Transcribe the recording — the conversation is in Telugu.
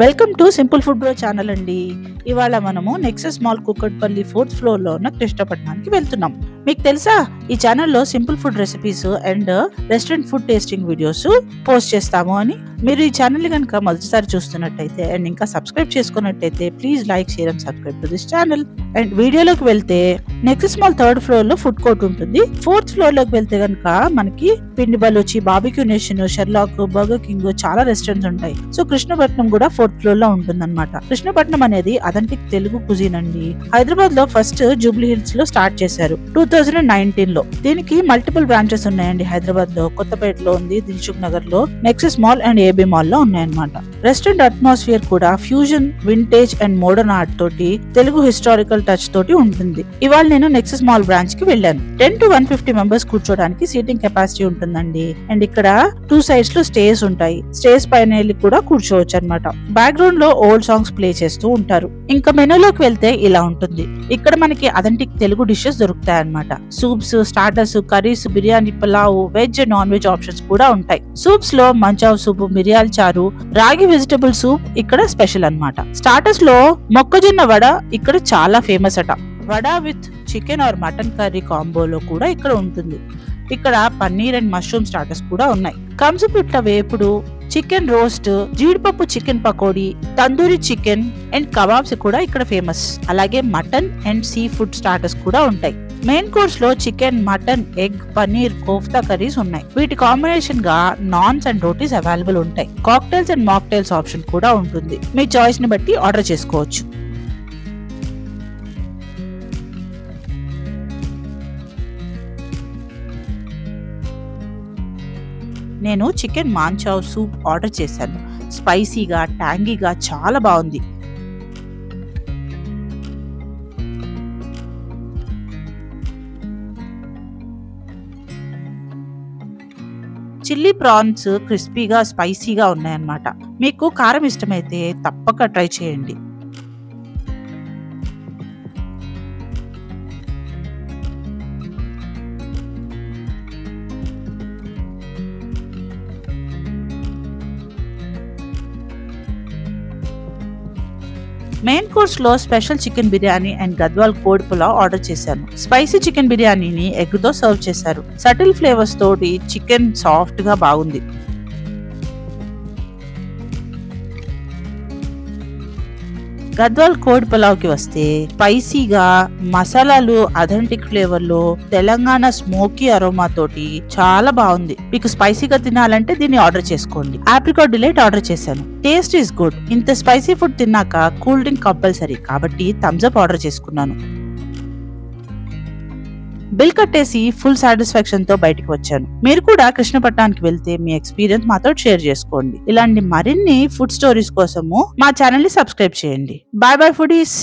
Welcome to simple food bro channel అండి. ఇవాళ మనము Nexus mall Kukatpally 4th floor లో ఉన్న కృష్ణపట్నానికి వెళ్తున్నాం. మీకు తెలుసా, ఈ ఛానల్లో simple food recipes and restaurant food tasting videos post చేస్తాము అని. మీరు ఈ ఛానల్ కనుక మొదటిసారి చూస్తున్నట్టయితే అండ్ ఇంకా సబ్స్క్రైబ్ చేసుకున్నట్టయితే please like, share and subscribe to this channel. And వీడియోలోకి వెళ్తే నెక్సస్ మాల్ 3rd ఫ్లోర్ లో ఫుడ్ కోర్ట్ ఉంటుంది. 4th ఫ్లోర్ లోకి వెళ్తే కనుక మనకి Pind Balluchi, Barbeque Nation, Sherlock, Burger King చాలా రెస్టారెంట్స్ ఉంటాయి. సో కృష్ణపట్నం కూడా 4th ఫ్లోర్ లో ఉంటుందన్నమాట. కృష్ణపట్నం అనేది అథెంటిక్ తెలుగు కుజిన్ అండి. హైదరాబాద్ లో ఫస్ట్ జూబ్లీ హిల్స్ లో స్టార్ట్ చేశారు 2019 లో. దీనికి మల్టిపుల్ బ్రాంచెస్ ఉన్నాయండి. హైదరాబాద్ లో కొత్తపేటలో ఉంది, దిల్సుఖ్ నగర్ లో, Nexus mall and AB mall లో ఉన్నాయన్నమాట. రెస్టారెంట్ అట్మాస్ఫియర్ కూడా fusion, vintage and modern art తోటి, తెలుగు హిస్టారికల్ టచ్ తోటి ఉంటుంది. ఇవాళ నేను నెక్సస్ మాల్ బ్రాంచ్ కి వెళ్ళాను. 10 to 150 మెంబర్స్ కూర్చోడానికి సీటింగ్ కెపాసిటీ ఉంటుందండి. అండ్ ఇక్కడ 2 సైడ్స్ లో స్టేస్ ఉంటాయి. స్టేస్ పైన వెళ్ళి కూడా కూర్చోవచ్చు అనమాట. బ్యాక్గ్రౌండ్ లో ఓల్డ్ సాంగ్స్ ప్లే చేస్తూ ఉంటారు. ఇంకా మెనూలోకి వెళ్తే ఇలా ఉంటుంది. ఇక్కడ మనకి అథెంటిక్ తెలుగు డిషెస్ దొరుకుతాయి అన్నమాట. Soups, starters, curries, biryani, pulao, veg, non veg options కూడా ఉంటాయి. సూప్స్ లో మంచావ్ సూప్, మిరియాల చారు, రాగి వెజిటబుల్ సూప్ ఇక్కడ స్పెషల్ అన్నమాట. స్టార్టర్స్ లో మొక్కజొన్న వడ ఇక్కడ చాలా ఫేమస్ అట. Vada with chicken or mutton curry కాంబోలో కూడా ఇక్కడ ఉంటుంది. ఇక్కడ పన్నీర్ అండ్ మష్రూమ్ స్టార్టర్స్ కూడా ఉన్నాయి. కంసుపిట్ల వేపుడు, చికెన్ రోస్ట్, జీడిపప్పు chicken pakodi, tandoori chicken and kebabs కూడా ఇక్కడ ఫేమస్. అలాగే mutton and seafood starters కూడా ఉంటాయి. మెయిన్ కోర్స్ లో chicken, mutton, egg, paneer, kofta curries ఉన్నాయి. వీటి కాంబినేషన్ గా నాన్స్ అండ్ రోటీస్ అవైలబుల్ ఉంటాయి. కాక్టైల్స్ అండ్ మాక్టైల్స్ ఆప్షన్ కూడా ఉంటుంది. మీ చాయిస్ ని బట్టి ఆర్డర్ చేసుకోవచ్చు. నేను చికెన్ మాంచావ్ సూప్ ఆర్డర్ చేశాను. స్పైసీగా, ట్యాంగీగా చాలా బాగుంది. చిల్లీ ప్రాన్స్ క్రిస్పీగా, స్పైసీగా ఉన్నాయన్నమాట. మీకు కారం ఇష్టమైతే తప్పక ట్రై చేయండి. మెయిన్ కోర్స్ లో special chicken biryani and Gadwal కోడి పులావ్ ఆర్డర్ చేశాను. స్పైసీ చికెన్ బిర్యానీని ఎగ్ తో సర్వ్ చేశారు. సటిల్ ఫ్లేవర్స్ తోటి చికెన్ సాఫ్ట్ గా బాగుంది. గద్వాల్ కోడి పులావ్ కి వస్తే స్పైసీగా, మసాలాలు అథెంటిక్ ఫ్లేవర్ లో, తెలంగాణ స్మోకీ అరోమా తోటి చాలా బాగుంది. మీకు స్పైసీగా తినాలంటే దీన్ని ఆర్డర్ చేసుకోండి. ఆప్రికాట్ డిలైట్ ఆర్డర్ చేశాను. Taste is good. ఇంత స్పైసీ ఫుడ్ తిన్నాక కూల్ డ్రింక్ కంపల్సరీ కాబట్టి థమ్స్ అప్ ఆర్డర్ చేసుకున్నాను. బిల్ కట్టేసి ఫుల్ సాటిస్ఫాక్షన్ తో బయటకు వచ్చాను. మీరు కూడా కృష్ణపట్నానికి వెళ్తే మీ ఎక్స్పీరియన్స్ మాతో షేర్ చేసుకోండి. ఇలాంటి మరిన్ని ఫుడ్ స్టోరీస్ కోసము మా ఛానల్ ని సబ్స్క్రైబ్ చేయండి. Bye bye foodies.